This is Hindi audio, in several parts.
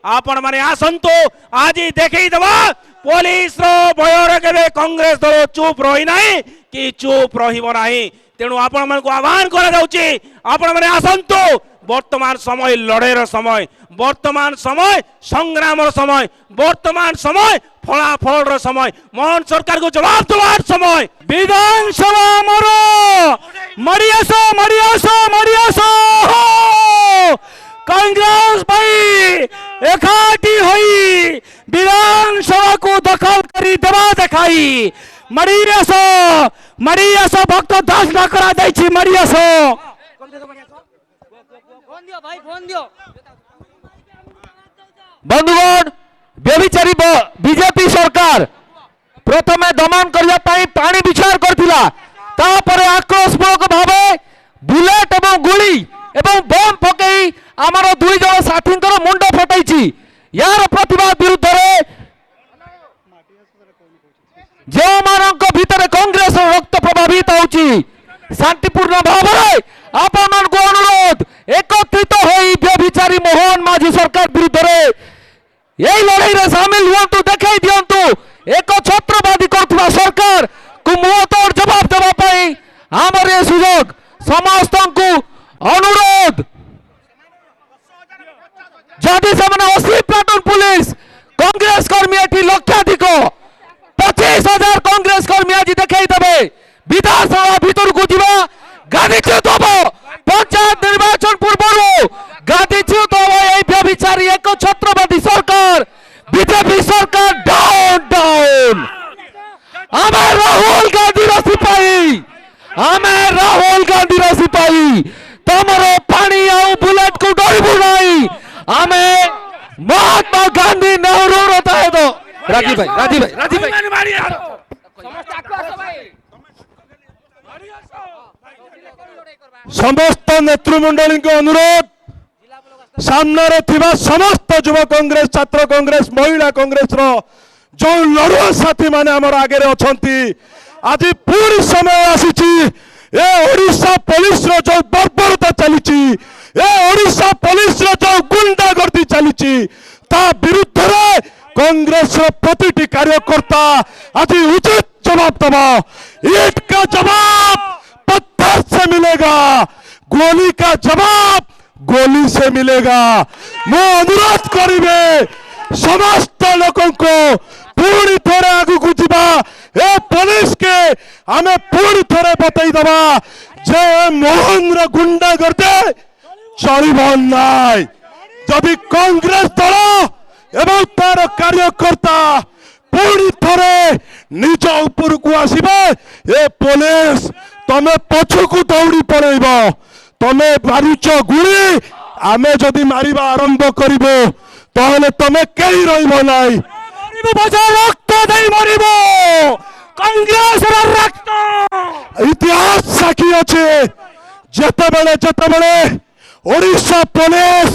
आपण माने आसंतु आज देखई दबा पुलिस रो भयर केबे कांग्रेस दल चुप रही नाही कि चुप रहिबो नाही तेणु आपण मन को आह्वान करा जाउची आपण माने आसंतु वर्तमान समय लड़ेर समय वर्तमान समय संग्राम समय वर्तमान समय फलाफल समय मोहन सरकार को जवाब देवार समय विधानसभा मरो मरियासो मरियासो मरियासो कांग्रेस भाई एकाठी होई विधानसभा को दखल करी देवा देखाई मरियासो मरियासो भक्त दास न करा दैछि मरियासो बंधुगण व्यभिचारी बीजेपी सरकार प्रथमे दमन करने पानी विचार करथिला तापरे आक्रोशमूलक भावे बुलेट एवं गुली एवं बम पकई आमर दुई जन साथी मुंड फटाई यार प्रतिवाद विरुद्ध जो मानक भितर कांग्रेस रक्त प्रभावित होची शांतिपूर्ण भाव आपण को अनुरोध एकत्रित होई व्यभिचारी मोहन माझी सरकार विरुद्ध यही लड़ाई रे शामिल हुआ देखाई दिंतु एक छत्रवादी कर सरकार को मुह तोड़ जवाब देवाई आमर ये सुजोग समस्त को अनुरोध जदि से 80 प्लाटून पुलिस कांग्रेस कर्मी एटी लक्षाधिक 25,000 कांग्रेस कर्मी आज देखाई देवे विधानसभा भीतर को जीवा गांधीच्युत हम पंचायत निर्वाचन पूर्व गांधीच्युत हम यही व्यभिचारी एक छत्रवादी सरकार बीजेपी सरकार डाउन डाउन आमे राहुल गांधी सिपाही आमे राहुल गांधी सिपाही तमरो पानी आउ बुलेट को डरबू नहीं आमे महात्मा गांधी नेहरू रोता तो राजीव भाई समस्त नेतृमंडली को अनुरोध सामने थिबा समस्त युव कांग्रेस छात्र कांग्रेस महिला कांग्रेस रो जो लड़ुआ साथी माने हमर आगे अछंती आज पूरी समय आसीची ए ओडिशा पुलिस रो जो बर्बरता चलीची ए ओडिशा पुलिस रो जो गुंडागर्दी चलीची ता विरुद्ध रे कांग्रेस रो प्रतिटी कार्यकर्ता आज उचित जवाब दबा ईट का जवाब पत्थर से मिलेगा गोली का जवाब गोली से मिलेगा मो अनुरोध करिबे समस्त लोगों को पूरी थोड़े आगु को जीवा ए पुलिस के हमें पूरी थोड़े बताई दबा जे मोहन रो गुंडा करते चलिबो नाई जदि कांग्रेस दल एवं तार कार्यकर्ता पूरी थोड़े निज ऊपर को आसीबे ए पुलिस तमे पछु को दौड़ी पड़ेब तमे मारुच गुली आमे जदि मारिबा आरंभ करिबो ताहले तमे केही रहिबो नाही रक्त देई मरिबो कांग्रेस रक्त इतिहास साक्षी अछि जेतेबेले ओडिशा पुलिस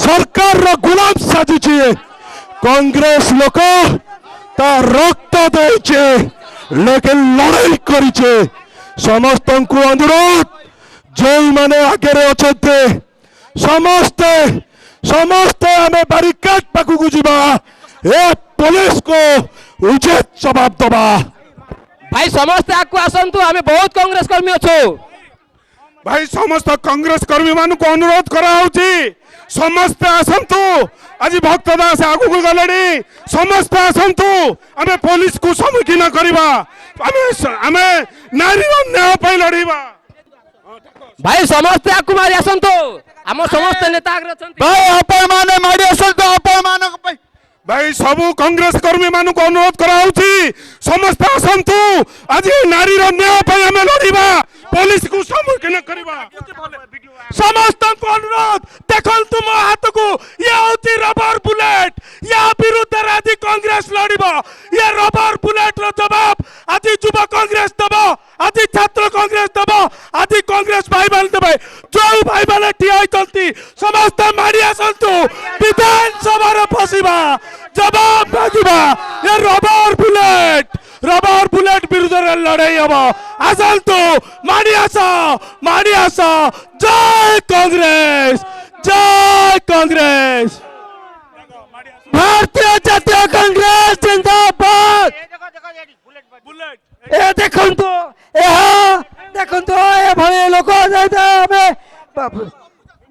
सरकार रो गुलाम साजिछि कांग्रेस लोक ता रक्त देइछे लेकिन लड़ाई करिछे समस्त को अनुरोध जो माने आगे अच्छे समस्ते समस्ते आमे बारिकाड पाखु जीवा ए पुलिस को उचित जवाब दबा भाई समस्त आकु आसंतु आमे बहुत कांग्रेस कर्मी अछो भाई समस्त कांग्रेस कर्मी मान को अनुरोध करा होची समस्त आसंतु आज भक्त दास आगु को गलेनी समस्त आसंतु आमे पुलिस को सम्मुखीन करिबा आमे नारी न्याय पे लड़ीबा भाई समस्त आकु मारी आसंतु हम समस्त नेता आग्रह छथि भाई अपन माने मारी आसंतु अपन मान भाई सबु कांग्रेस कर्मी मान को अनुरोध करा होची समस्त आसंतु आज नारी न्याय पे आमे लड़ीबा पुलिस को सम्मुखीन करिबा समस्त को अनुरोध देखल तुम हाथ को ये होती रबर बुलेट या विरुद्ध राजी कांग्रेस लड़ीबा ये रबर बुलेट रो जवाब आज युवा कांग्रेस दबा आज छात्र कांग्रेस दबा आज कांग्रेस भाई बहन दबे जो भाई बहन ठिया होती समस्त मारी आसंतु विधानसभा रे फसिबा जवाब मागिबा ये रबर बुलेट विरुद्ध लड़ाई हम आसंतु मारी आस जय कांग्रेस भारतीय जातीय कांग्रेस जिंदाबाद ए देखंतु देखंतु ए भले लोक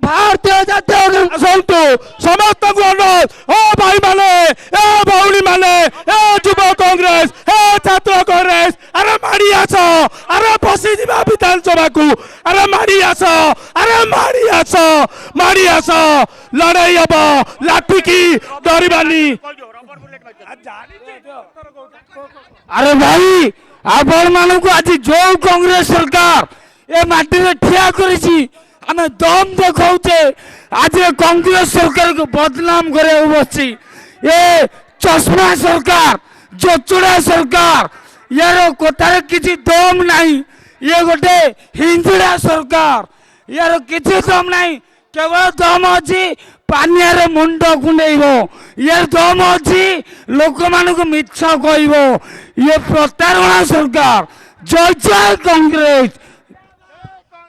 भारतीय जातीय ଆସନ୍ତୁ ସମସ୍ତଙ୍କୁ ଅନୁରୋଧ ଓ ଭାଇ ମାନେ ଏ ଭଉଣୀ ମାନେ ଏ ଯୁବ କଂଗ୍ରେସ ଏ ଛାତ୍ର କଂଗ୍ରେସ ଆରେ ମାଡ଼ି ଆସ ଆରେ ପଶିଯିବା ବିଧାନସଭାକୁ ଆରେ ମାଡ଼ି ଆସ ଆରେ ମାଡ଼ି ଆସ ଲଢେଇ ହବ ଲାଠିକି ଡରିବାନି। अरे भाई आपण मानक आज जो कांग्रेस सरकार ए माटी में ठिया करिछि आमे दम देखाउचे आज कांग्रेस सरकार को बदनाम करे बसछि ए चश्मा सरकार जोचुड़ा सरकार यार कोतार किछि दम नाही ये गोटे हिंजड़ा सरकार यार किछि दम नाही केवल दम अछि पानियार मुंड कुंडेइबो यार दम अछि लोक मानक मिछ कहइबो ये प्रतारणा सरकार जय जय कांग्रेस।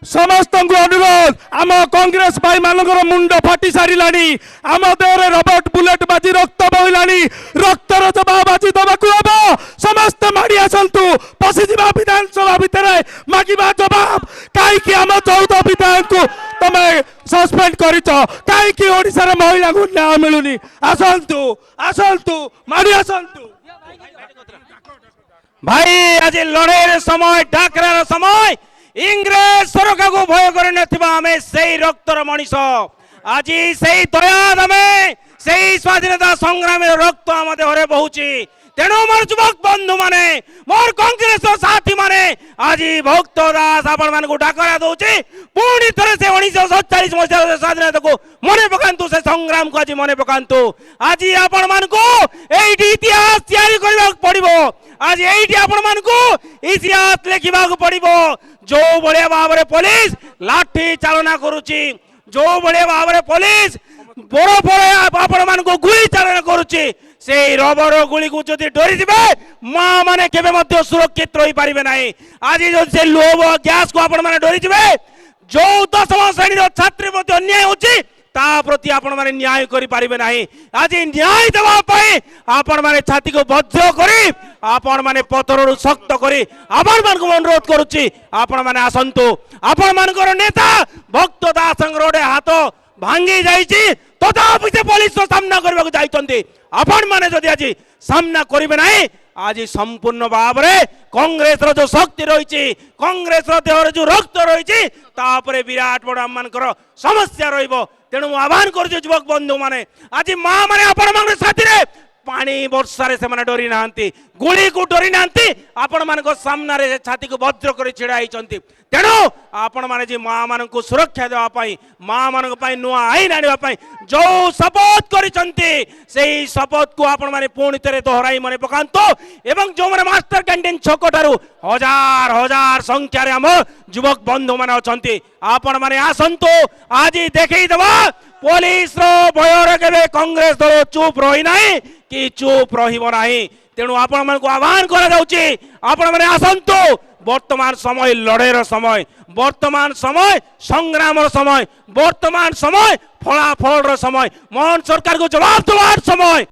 ସମସ୍ତଙ୍କୁ ଅନୁରୋଧ ଆମ କଂଗ୍ରେସ ଭାଇ ମାନଙ୍କର ମୁଣ୍ଡ ଫାଟି ସାରିଲାଣି ଆମ ଦେହରେ ରବଟ ବୁଲେଟ ବାଜି ରକ୍ତ ବୋହିଲାଣି ରକ୍ତର ଜବାବ ଆଜି ଦେବାକୁ ହବ ସମସ୍ତେ ମାଡ଼ି ଆସନ୍ତୁ ପଶିଯିବା ବିଧାନସଭା ଭିତରେ ମାଗିବା ଜବାବ କାହିଁକି ଆମ 14 ବିଧାୟକଙ୍କୁ ତମେ ସସ୍ପେଣ୍ଡ କରିଛ କାହିଁକି ଓଡ଼ିଶାର ମହିଳାଙ୍କୁ ନ୍ୟାୟ ମିଳୁନି ଆସନ୍ତୁ ଆସନ୍ତୁ ମାଡ଼ି ଆସନ୍ତୁ। ভাই আজি লড়াইয়ের সময় ডাকরার সময় ইংরেজ সরকার को ভয় করে নথিবা আমি সেই রক্তর মଣିষ আজি সেই দয়া দামে সেই স্বাধীনতা সংগ্রামের রক্ত আমাদের হরে বহুছি তেণু মোর যুবক বন্ধু মানে মোর কংগ্রেস সাথী মানে আজি ভক্ত দাস আপন মানকু ডাকরা দউছি পুনি থরে সে 1947 মସିହାର স্বাধীনতাକୁ মনে পকান্তু সে সংগ্রাম को আজি মনে পকান্তু আজি আপন মানকু এইটি ইতিহাস তৈরি କରିବାକୁ পড়িব आज এইটি আপন মানকু ইতিহাস লেখিବାକୁ পড়িব जो बढिया भाବରେ पुलिस लाठी चालना करूची जो बढिया भाବରେ पुलिस बड़ बड़ आपण मानकु गुली चालना करूची से रबर गुली को जदि डरी दिबे मां माने केबे मध्य सुरक्षित रही पारिबे नाही आज जो से लोभ गैस को आपण माने डरी दिबे जो 10वीं श्रेणी रो छात्री मध्य अन्याय होची ता प्रति आपण माने न्याय करि पारिबे नाही आज न्याय देबा पई आपण माने छाती को वज्र करी आपण माने पतरु शक्त करी आपण मान को अनुरोध करूची आपण माने आसंतु आपण मानकर नेता भक्त दास रोडे हाथ भांगी जाईची तथापि से पुलिस तो सामना करबा को जाईतंती आपण माने जदि आज सामना करिबे नाही आज संपूर्ण भाव रे कांग्रेस रो जो शक्ति रहिची कांग्रेस रो देहर जो रक्त रहिची तापरे विराट बड़ मानकर समस्या रहिबो तेणु आह्वान करूछु युवक बंधु माने आज मां माने आपण मान साथी रे पानी वर्षा रे से माने डरी नांती गुली को डरी नांती आपण मान को सामना रे छाती को वज्र करी छिड़ा आइचंती तेणु आपण माने जे मां मान को सुरक्षा देवा पई मां मान को पई नुआ आईन आनिबा पई जो शपथ करिसंती सेही शपथ को आपण माने पूर्ण तरे दोहराई मने पकांतो एवं जो माने मास्टर कैंटीन छकटारू हजार हजार संख्या रे हम युवक बंधु माने अछंती आपण माने आसंतो आज देखै देबा पुलिस रो भयर केबे कांग्रेस दल चुप रही नाही कि चुप रहिबो नाही तेणु आपण मान को आह्वान करा जाउची आपण माने आसंतो वर्तमान समय लड़ेर समय वर्तमान समय संग्राम समय वर्तमान समय फलाफल समय मोहन सरकार को जवाब देवार समय।